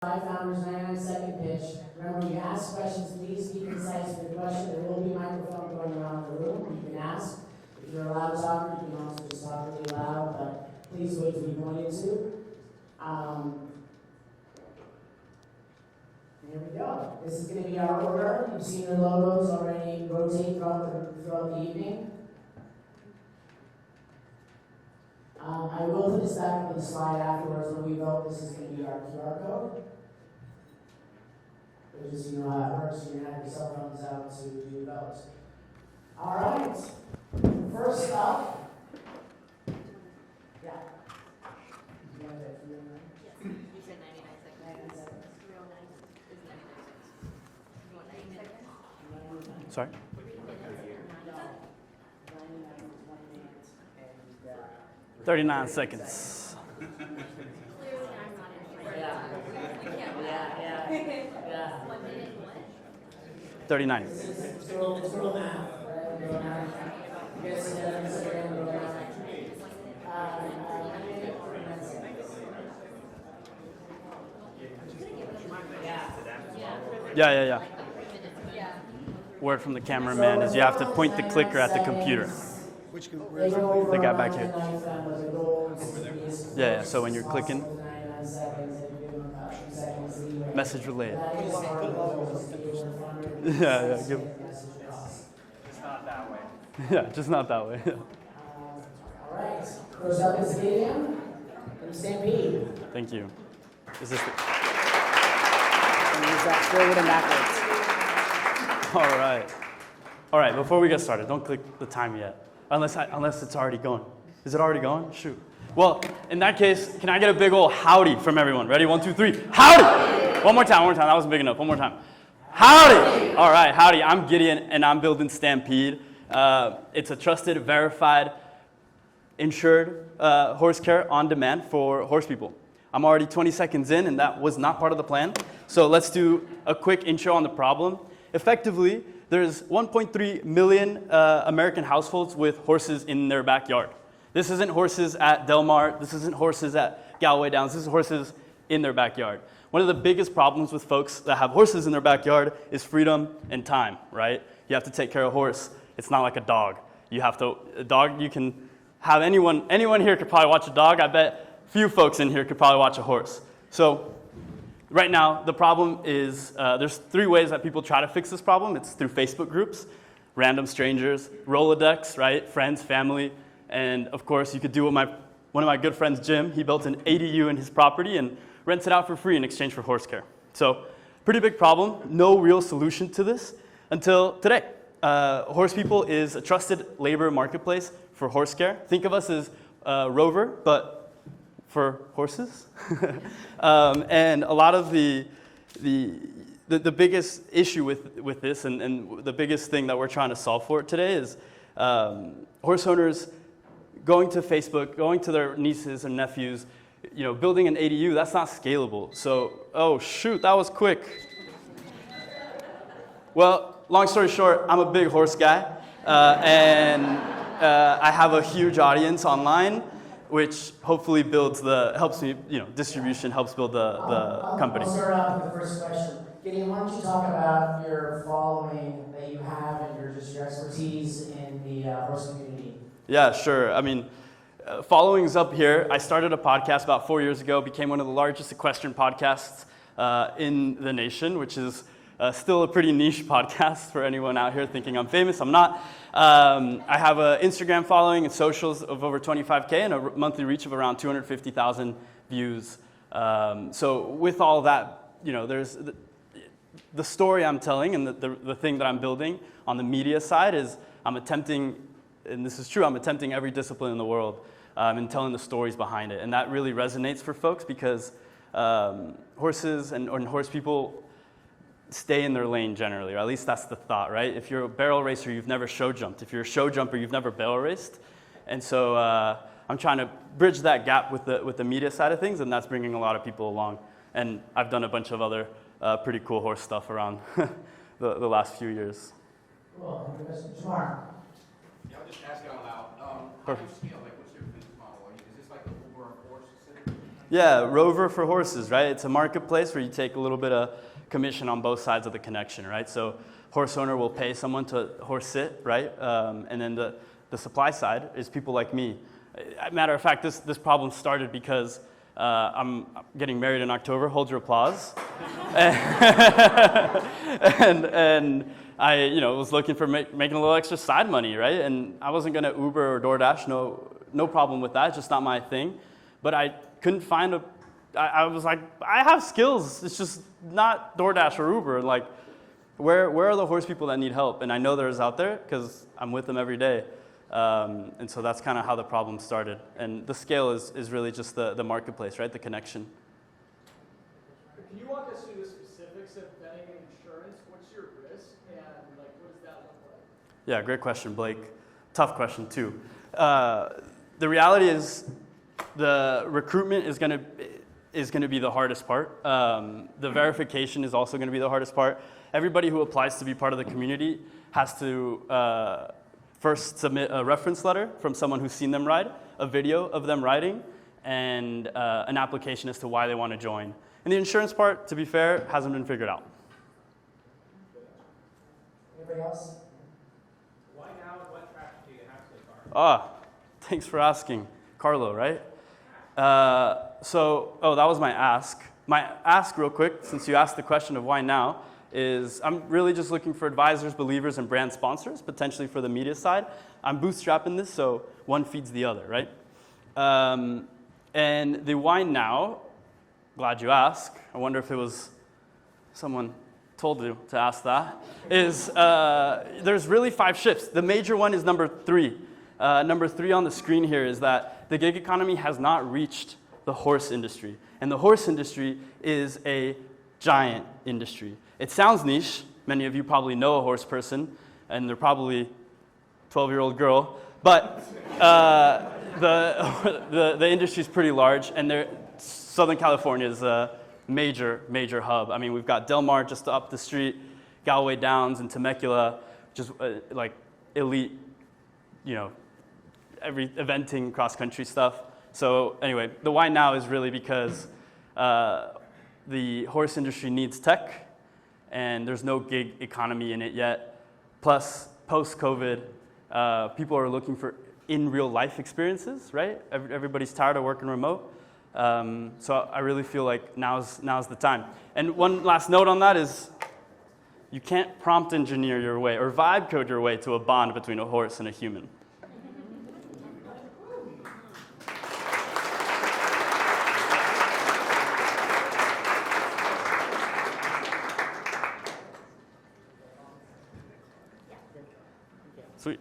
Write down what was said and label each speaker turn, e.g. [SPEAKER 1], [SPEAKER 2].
[SPEAKER 1] Founders 99-second pitch. Remember, when you ask questions, please be concise with the question. There will be a microphone going around the room. You can ask. If you're a loud talker, you can also just talk really loud, but please wait to be pointed to. Here we go. This is going to be our order. You've seen the logos already rotate throughout the evening. I will put this back on the slide afterwards when we vote. This is going to be our QR code. But just so you know how it works, you're going to have your cell phones out to do your vote. All right. First up. Yeah. You have that here, right?
[SPEAKER 2] Yes. You said 99 seconds. 99 seconds. Real 99 is 99 seconds. You want 90 seconds?
[SPEAKER 3] Sorry? 39 seconds.
[SPEAKER 2] Clearly, I'm not in.
[SPEAKER 1] Yeah.
[SPEAKER 2] 1 minute, what?
[SPEAKER 3] 39.
[SPEAKER 1] It's real math, right? Real math. You guys see that on Instagram, real math.
[SPEAKER 3] Yeah. Word from the cameraman is you have to point the clicker at the computer. The guy back here. Yeah, so when you're clicking, message relayed. Yeah, give.
[SPEAKER 4] Just not that way.
[SPEAKER 3] Yeah, just not that way.
[SPEAKER 1] All right. First up is Stadium and Stampede.
[SPEAKER 3] Thank you. Is this the...
[SPEAKER 5] Use that forward and backwards.
[SPEAKER 3] All right, before we get started, don't click the time yet. Unless it's already going. Is it already going? Shoot. Well, in that case, can I get a big old howdy from everyone? Ready? 1, 2, 3. Howdy! One more time. That wasn't big enough. One more time. Howdy! All right, howdy. I'm Gideon, and I'm building Stampede. It's a trusted, verified, insured horse care on demand for horse people. I'm already 20 seconds in, and that was not part of the plan. So let's do a quick intro on the problem. Effectively, there's 1.3 million American households with horses in their backyard. This isn't horses at Del Mar. This isn't horses at Galway Downs. This is horses in their backyard. One of the biggest problems with folks that have horses in their backyard is freedom and time, right? You have to take care of a horse. It's not like a dog. A dog, you can have anyone here could probably watch a dog. I bet few folks in here could probably watch a horse. So right now, the problem is there's 3 ways that people try to fix this problem. It's through Facebook groups, random strangers, Rolodex, right? Friends, family, and of course, you could do what one of my good friends, Jim, he built an ADU in his property and rents it out for free in exchange for horse care. So, pretty big problem. No real solution to this until today. Horse People is a trusted labor marketplace for horse care. Think of us as Rover, but for horses. And a lot of the biggest issue with this and the biggest thing that we're trying to solve for today is horse owners going to Facebook, going to their nieces and nephews, building an ADU. That's not scalable. So, oh shoot, that was quick. Well, long story short, I'm a big horse guy, and I have a huge audience online, which hopefully helps me, distribution helps build the company.
[SPEAKER 1] I'll start off with the first question. Gideon, why don't you talk about your following that you have and your expertise in the horse community?
[SPEAKER 3] Yeah, sure. I mean, following's up here. I started a podcast about 4 years ago, became one of the largest equestrian podcasts in the nation, which is still a pretty niche podcast for anyone out here thinking I'm famous. I'm not. I have an Instagram following and socials of over 25K and a monthly reach of around 250,000 views. So with all that, there's the story I'm telling and the thing that I'm building on the media side is I'm attempting, and this is true, I'm attempting every discipline in the world and telling the stories behind it. And that really resonates for folks because horses and horse people stay in their lane generally, or at least that's the thought, right? If you're a barrel racer, you've never show jumped. If you're a show jumper, you've never barrel raced. And so I'm trying to bridge that gap with the media side of things, and that's bringing a lot of people along. And I've done a bunch of other pretty cool horse stuff around the last few years.
[SPEAKER 1] Cool. Jamar.
[SPEAKER 4] Yeah, I'll just ask it out loud. How do you
[SPEAKER 3] Perfect.
[SPEAKER 4] scale? Like, what's your business model? Is this like a Uber horse city?
[SPEAKER 3] Yeah, Rover for horses, right? It's a marketplace where you take a little bit of commission on both sides of the connection, right? So horse owner will pay someone to horse sit, right? And then the supply side is people like me. Matter of fact, this problem started because I'm getting married in October. Hold your applause. and I, was looking for making a little extra side money, right? And I wasn't gonna Uber or DoorDash. No problem with that. It's just not my thing. But I couldn't find I was like, I have skills. It's just not DoorDash or Uber. Like, where are the horse people that need help? And I know there's out there because I'm with them every day. And so that's kind of how the problem started. And the scale is really just the marketplace, right? The connection.
[SPEAKER 5] Can you walk us through the specifics of betting and insurance? What's your risk and what does that look like?
[SPEAKER 3] Yeah, great question, Blake. Tough question too. The reality is the recruitment is going to be the hardest part. The verification is also going to be the hardest part. Everybody who applies to be part of the community has to first submit a reference letter from someone who's seen them ride, a video of them riding, and an application as to why they want to join. And the insurance part, to be fair, hasn't been figured out.
[SPEAKER 1] Anybody else?
[SPEAKER 4] Why now and what traction do you have so far?
[SPEAKER 3] Thanks for asking. Carlo, right? That was my ask. My ask, real quick, since you asked the question of why now, is I'm really just looking for advisors, believers, and brand sponsors, potentially for the media side. I'm bootstrapping this, so one feeds the other, right? And the why now, glad you asked. I wonder if it was someone told you to ask that, is there's really 5 shifts. The major one is number 3. Number 3 on the screen here is that the gig economy has not reached the horse industry. And the horse industry is a giant industry. It sounds niche. Many of you probably know a horse person, and they're probably 12-year-old girl. But the industry is pretty large, and Southern California is a major hub. I mean, we've got Del Mar just up the street, Galway Downs, and Temecula, just like elite, every eventing, cross-country stuff. So anyway, the why now is really because the horse industry needs tech, and there's no gig economy in it yet. Plus, post-COVID, people are looking for in real life experiences, right? Everybody's tired of working remote. So I really feel like now's the time. And one last note on that is you can't prompt engineer your way or vibe code your way to a bond between a horse and a human. Sweet.